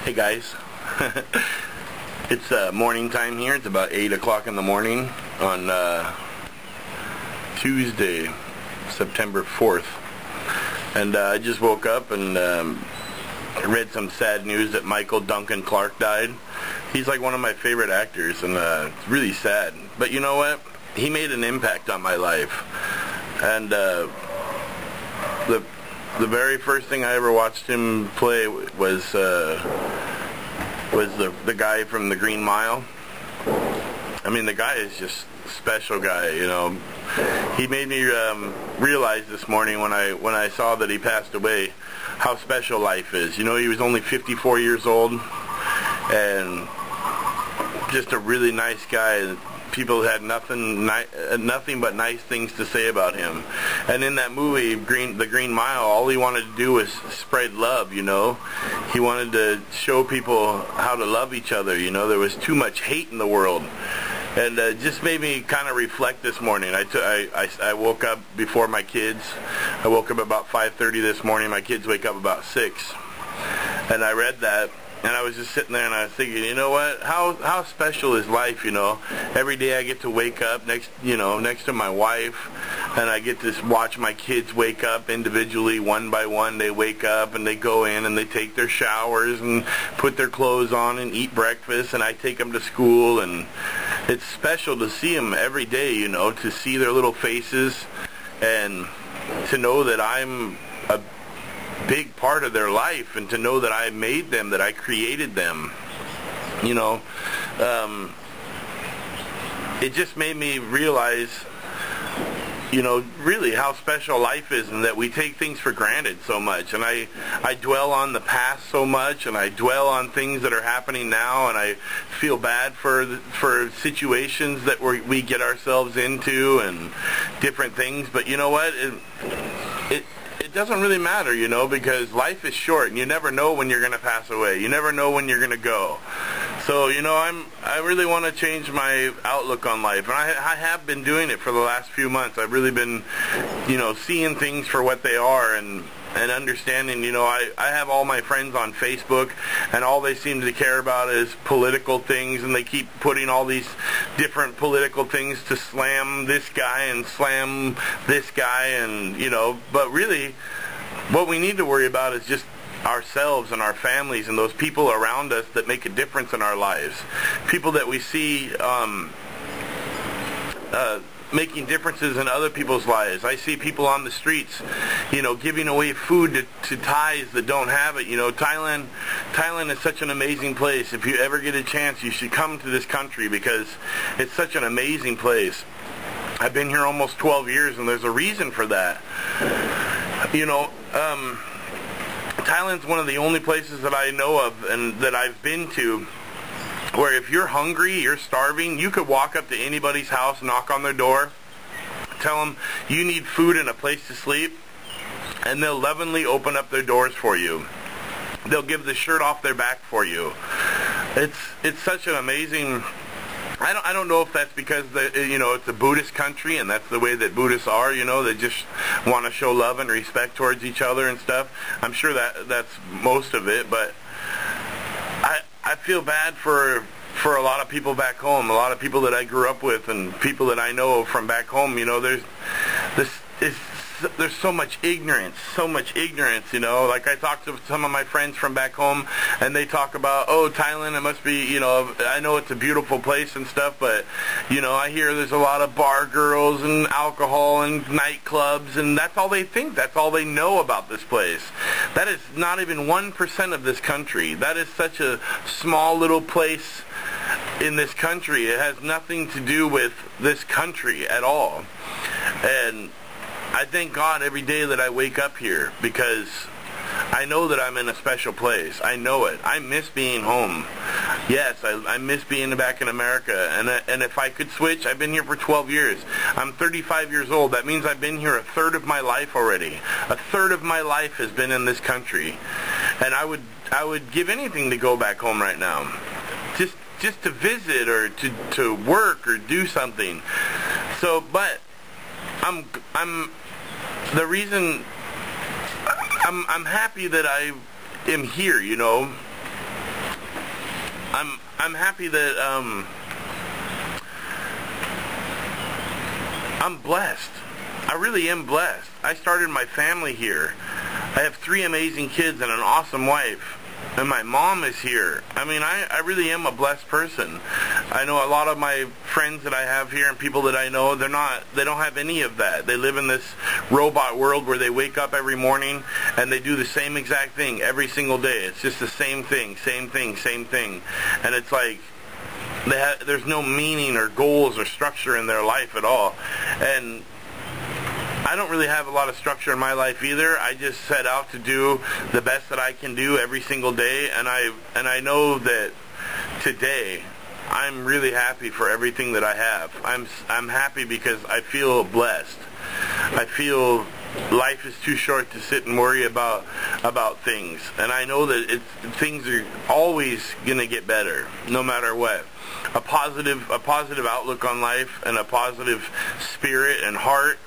Hey guys, it's morning time here. It's about 8 o'clock in the morning on Tuesday, September 4th. And I just woke up and read some sad news that Duncan CLARKE died. He's like one of my favorite actors, and it's really sad. But you know what? He made an impact on my life. And the very first thing I ever watched him play was the guy from The Green Mile. I mean, the guy is just a special guy, you know. He made me realize this morning when I saw that he passed away how special life is. You know, he was only 54 years old and just a really nice guy. People had nothing but nice things to say about him. And in that movie, The Green Mile, all he wanted to do was spread love, you know. He wanted to show people how to love each other, you know. There was too much hate in the world. And it just made me kind of reflect this morning. I woke up before my kids. I woke up about 5:30 this morning. My kids wake up about 6. And I read that. And I was just sitting there and I was thinking, you know what? How special is life, you know? Every day I get to wake up next to my wife, and I get to watch my kids wake up individually, one by one. They wake up and they go in and they take their showers and put their clothes on and eat breakfast, and I take them to school, and it's special to see them every day, you know, to see their little faces and to know that I'm a big part of their life, and to know that I made them, that I created them, you know. It just made me realize, you know, really how special life is, and that we take things for granted so much. And I dwell on the past so much, and I dwell on things that are happening now, and I feel bad for situations that we get ourselves into and different things. But you know what? It doesn't really matter, you know, because life is short, and you never know when you're going to pass away. You never know when you're going to go. So, you know, I really want to change my outlook on life, and I have been doing it for the last few months. I've really been, you know, seeing things for what they are, and understanding, you know, I have all my friends on Facebook, and all they seem to care about is political things, and they keep putting all these different political things to slam this guy and slam this guy, and, you know, but really what we need to worry about is just ourselves and our families and those people around us that make a difference in our lives. People that we see making differences in other people's lives. I see people on the streets, you know, giving away food to Thais that don't have it. You know, Thailand is such an amazing place. If you ever get a chance, you should come to this country, because it's such an amazing place. I've been here almost 12 years, and there's a reason for that. You know, Thailand's one of the only places that I know of and that I've been to where if you're hungry, you're starving, you could walk up to anybody's house, knock on their door, tell them you need food and a place to sleep, and they'll lovingly open up their doors for you. They'll give the shirt off their back for you. It's such an amazing. I don't know if that's because you know, it's a Buddhist country, and that's the way that Buddhists are. You know, they just want to show love and respect towards each other and stuff. I'm sure that's most of it, but I feel bad for a lot of people back home, a lot of people that I grew up with, and people that I know from back home. You know, there's so much ignorance, you know. Like, I talk to some of my friends from back home, and they talk about, oh, Thailand, it must be, you know, I know it's a beautiful place and stuff, but, you know, I hear there's a lot of bar girls and alcohol and nightclubs, and that's all they think, that's all they know about this place. That is not even 1% of this country. That is such a small little place in this country. It has nothing to do with this country at all. And I thank God every day that I wake up here, because I know that I'm in a special place. I know it. I miss being home. Yes, I miss being back in America. And if I could switch, I've been here for 12 years. I'm 35 years old. That means I've been here a third of my life already. A third of my life has been in this country. And I would give anything to go back home right now. Just to visit, or to work, or do something. So, but the reason I'm happy that I am here, you know. I'm happy that I'm blessed. I really am blessed. I started my family here. I have 3 amazing kids and an awesome wife. And my mom is here. I mean, I really am a blessed person. I know a lot of my friends that I have here and people that I know, they don't have any of that. They live in this robot world where they wake up every morning and they do the same exact thing every single day. It's just the same thing, same thing, same thing. And it's like, there's no meaning or goals or structure in their life at all. And I don't really have a lot of structure in my life either. I just set out to do the best that I can do every single day, and I know that today I'm really happy for everything that I have. I'm happy because I feel blessed. I feel life is too short to sit and worry about things, and I know that things are always going to get better, no matter what. A positive outlook on life and a positive spirit and heart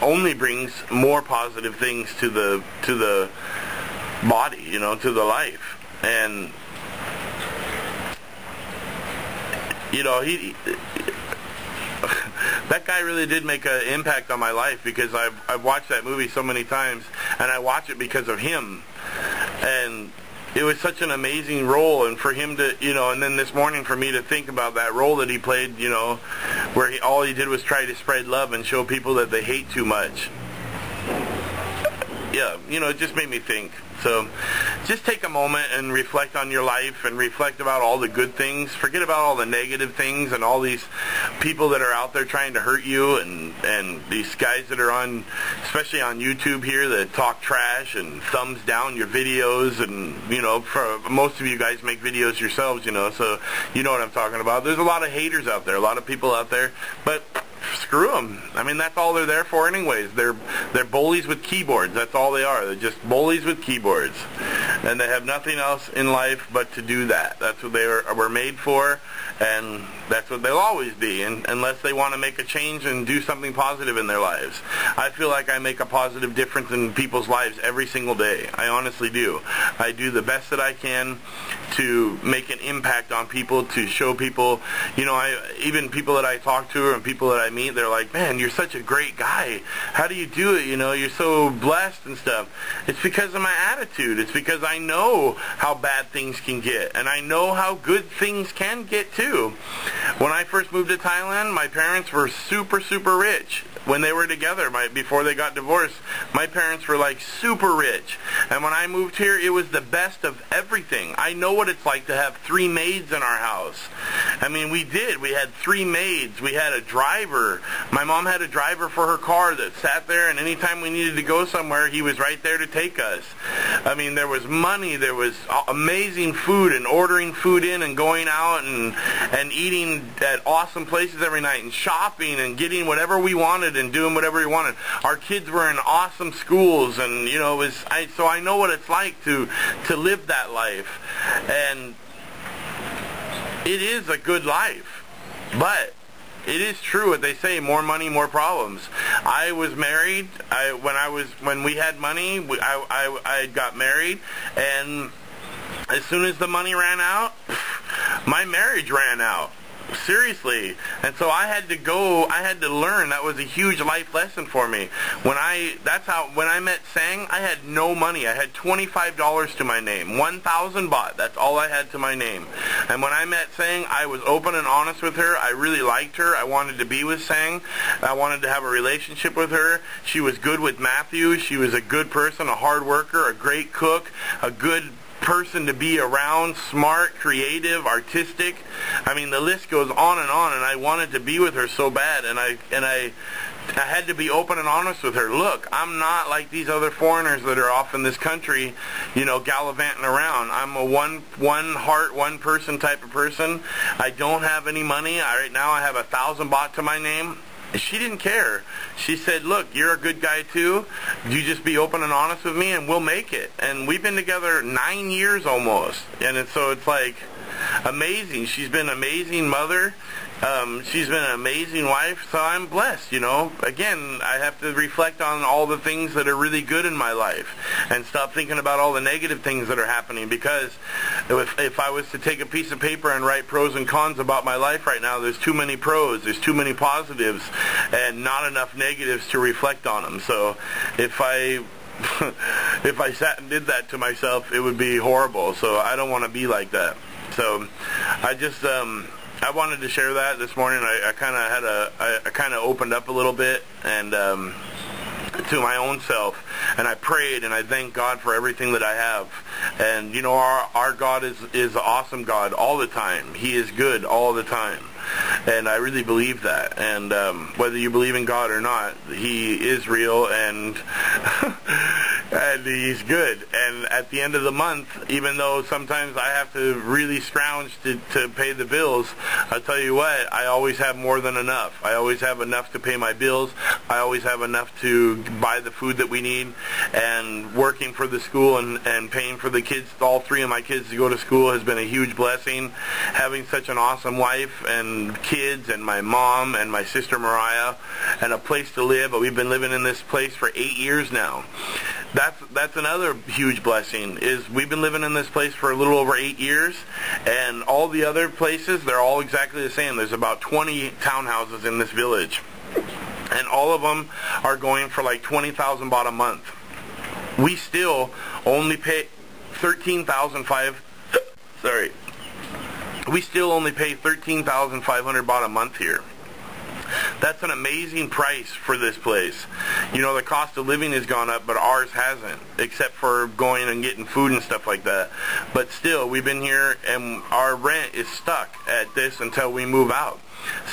only brings more positive things to the body, you know, to the life. And you know, that guy really did make an impact on my life, because I've watched that movie so many times, and I watch it because of him. And it was such an amazing role, and for him to, you know, and then this morning for me to think about that role that he played, you know, where all he did was try to spread love and show people that they hate too much. Yeah, you know, it just made me think. So just take a moment and reflect on your life and reflect about all the good things. Forget about all the negative things and all these people that are out there trying to hurt you, and these guys that are on, especially on YouTube here, that talk trash and thumbs down your videos. And, you know, for most of you guys make videos yourselves, you know, so you know what I'm talking about. There's a lot of haters out there, a lot of people out there, but screw them. I mean, that's all they're there for anyways. They're bullies with keyboards. That's all they are. They're just bullies with keyboards. And they have nothing else in life but to do that. That's what they were made for, and that's what they'll always be, unless they want to make a change and do something positive in their lives. I feel like I make a positive difference in people's lives every single day. I honestly do. I do the best that I can to make an impact on people, to show people, you know, even people that I talk to and people that I meet, they're like, man, you're such a great guy. How do you do it? You know, you're so blessed and stuff. It's because of my attitude. It's because I know how bad things can get, and I know how good things can get too. When I first moved to Thailand, my parents were super, super rich. When they were together, before they got divorced, my parents were like super rich. And when I moved here, it was the best of everything. I know what it's like to have 3 maids in our house. I mean, we did. We had 3 maids. We had a driver. My mom had a driver for her car that sat there, and anytime we needed to go somewhere, he was right there to take us. I mean, there was money. There was amazing food, and ordering food in and going out and eating at awesome places every night, and shopping and getting whatever we wanted and doing whatever we wanted. Our kids were in awesome schools, and, you know, so I know what it's like to live that life. And it is a good life, but it is true what they say, more money, more problems. I was married. When we had money, I got married, and as soon as the money ran out, my marriage ran out. Seriously. And so I had to learn. That was a huge life lesson for me. When I met Sang, I had no money. I had $25 to my name. 1,000 baht. That's all I had to my name. And when I met Sang, I was open and honest with her. I really liked her. I wanted to be with Sang. I wanted to have a relationship with her. She was good with Matthew. She was a good person, a hard worker, a great cook, a good person to be around, smart, creative, artistic. I mean, the list goes on, and I wanted to be with her so bad, and I had to be open and honest with her. Look, I'm not like these other foreigners that are off in this country, you know, gallivanting around. I'm a one heart, one person type of person. I don't have any money. Right now I have 1,000 baht to my name. She didn't care. She said, look, you're a good guy too. You just be open and honest with me and we'll make it. And we've been together 9 years almost. And so it's like, amazing. She's been an amazing mother. She's been an amazing wife, so I'm blessed, you know. Again, I have to reflect on all the things that are really good in my life and stop thinking about all the negative things that are happening, because if I was to take a piece of paper and write pros and cons about my life right now, there's too many pros, there's too many positives, and not enough negatives to reflect on them. So if I sat and did that to myself, it would be horrible. So I don't want to be like that. So I just I wanted to share that this morning. I kind of opened up a little bit and to my own self, and I prayed and I thanked God for everything that I have. And you know, our God is an awesome God all the time. He is good all the time. And I really believe that. And whether you believe in God or not, He is real, and and He's good. And at the end of the month, even though sometimes I have to really scrounge to pay the bills, I'll tell you what, I always have more than enough. I always have enough to pay my bills. I always have enough to buy the food that we need. And working for the school and paying for the kids, all three of my kids to go to school, has been a huge blessing. Having such an awesome wife and kids and my mom and my sister Mariah and a place to live. We've been living in this place for 8 years now. That's another huge blessing, is we've been living in this place for a little over 8 years, and all the other places, they're all exactly the same. There's about 20 townhouses in this village, and all of them are going for like 20,000 baht a month. We still only pay 13,500 sorry. We still only pay 13,500 baht a month here. That's an amazing price for this place. You know, the cost of living has gone up, but ours hasn't, except for going and getting food and stuff like that. But still, we've been here, and our rent is stuck at this until we move out.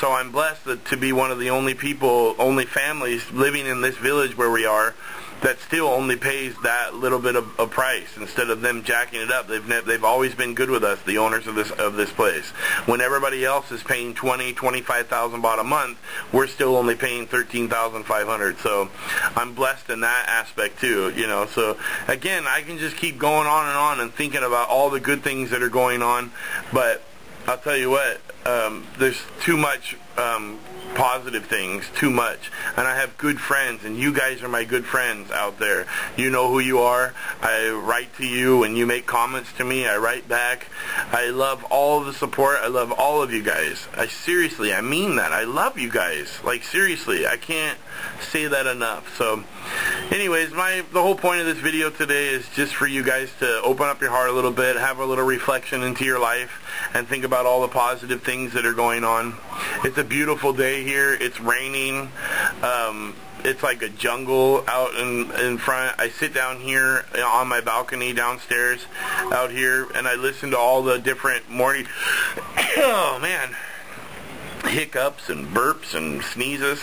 So I'm blessed to be one of the only families living in this village where we are that still only pays that little bit of a price instead of them jacking it up. They've always been good with us, the owners of this place. When everybody else is paying 25,000 baht a month, we're still only paying 13,500. So I'm blessed in that aspect too, you know. So again, I can just keep going on and thinking about all the good things that are going on, but I'll tell you what, there's too much positive things, too much. And I have good friends, and you guys are my good friends out there. You know who you are. I write to you, and you make comments to me. I write back. I love all the support. I love all of you guys. Seriously, I mean that. I love you guys. Like, seriously, I can't say that enough. So anyways, the whole point of this video today is just for you guys to open up your heart a little bit, have a little reflection into your life, and think about all the positive things that are going on. It's a beautiful day here. It's raining. It's like a jungle out in front. I sit down here on my balcony downstairs out here, and I listen to all the different morning oh man, hiccups and burps and sneezes.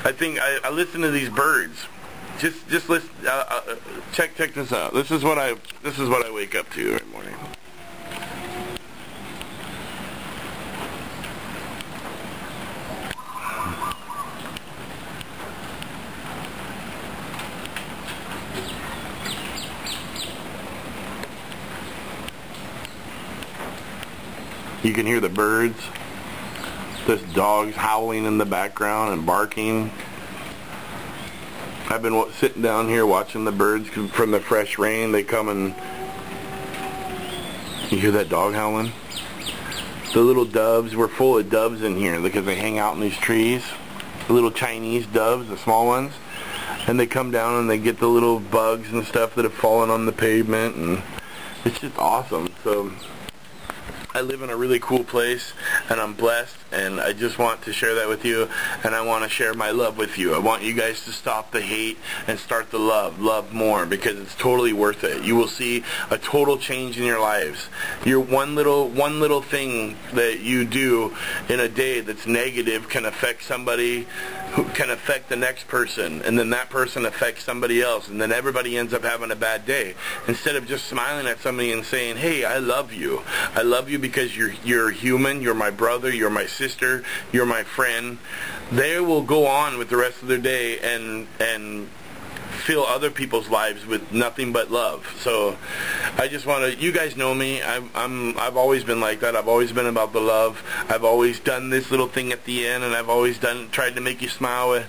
I think I listen to these birds. Just listen. Check this out. This is what I wake up to every morning. You can hear the birds. There's dogs howling in the background and barking. I've been sitting down here watching the birds from the fresh rain. They come and... You hear that dog howling? The little doves, we're full of doves in here because they hang out in these trees. The little Chinese doves, the small ones. And they come down and they get the little bugs and stuff that have fallen on the pavement, and it's just awesome. So I live in a really cool place, and I'm blessed, and I just want to share that with you, and I want to share my love with you. I want you guys to stop the hate and start the love. Love more, because it's totally worth it. You will see a total change in your lives. Your one little thing that you do in a day that's negative can affect somebody, who can affect the next person, and then that person affects somebody else, and then everybody ends up having a bad day. Instead of just smiling at somebody and saying, hey, I love you. I love you because you're human, you're my brother, you're my sister, you're my friend. They will go on with the rest of their day and fill other people's lives with nothing but love. So I just want to, you guys know me, I've always been like that. I've always been about the love. I've always done this little thing at the end, and I've always tried to make you smile with,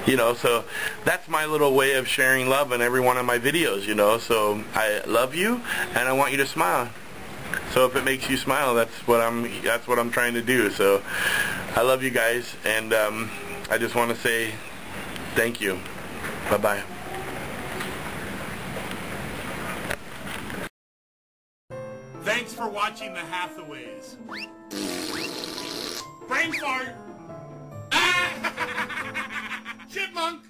you know, so that's my little way of sharing love in every one of my videos, you know. So I love you, and I want you to smile. So if it makes you smile, that's what I'm trying to do. So I love you guys, and I just want to say thank you. Bye-bye. Thanks for watching The Hathaways. Brain fart! Chipmunk!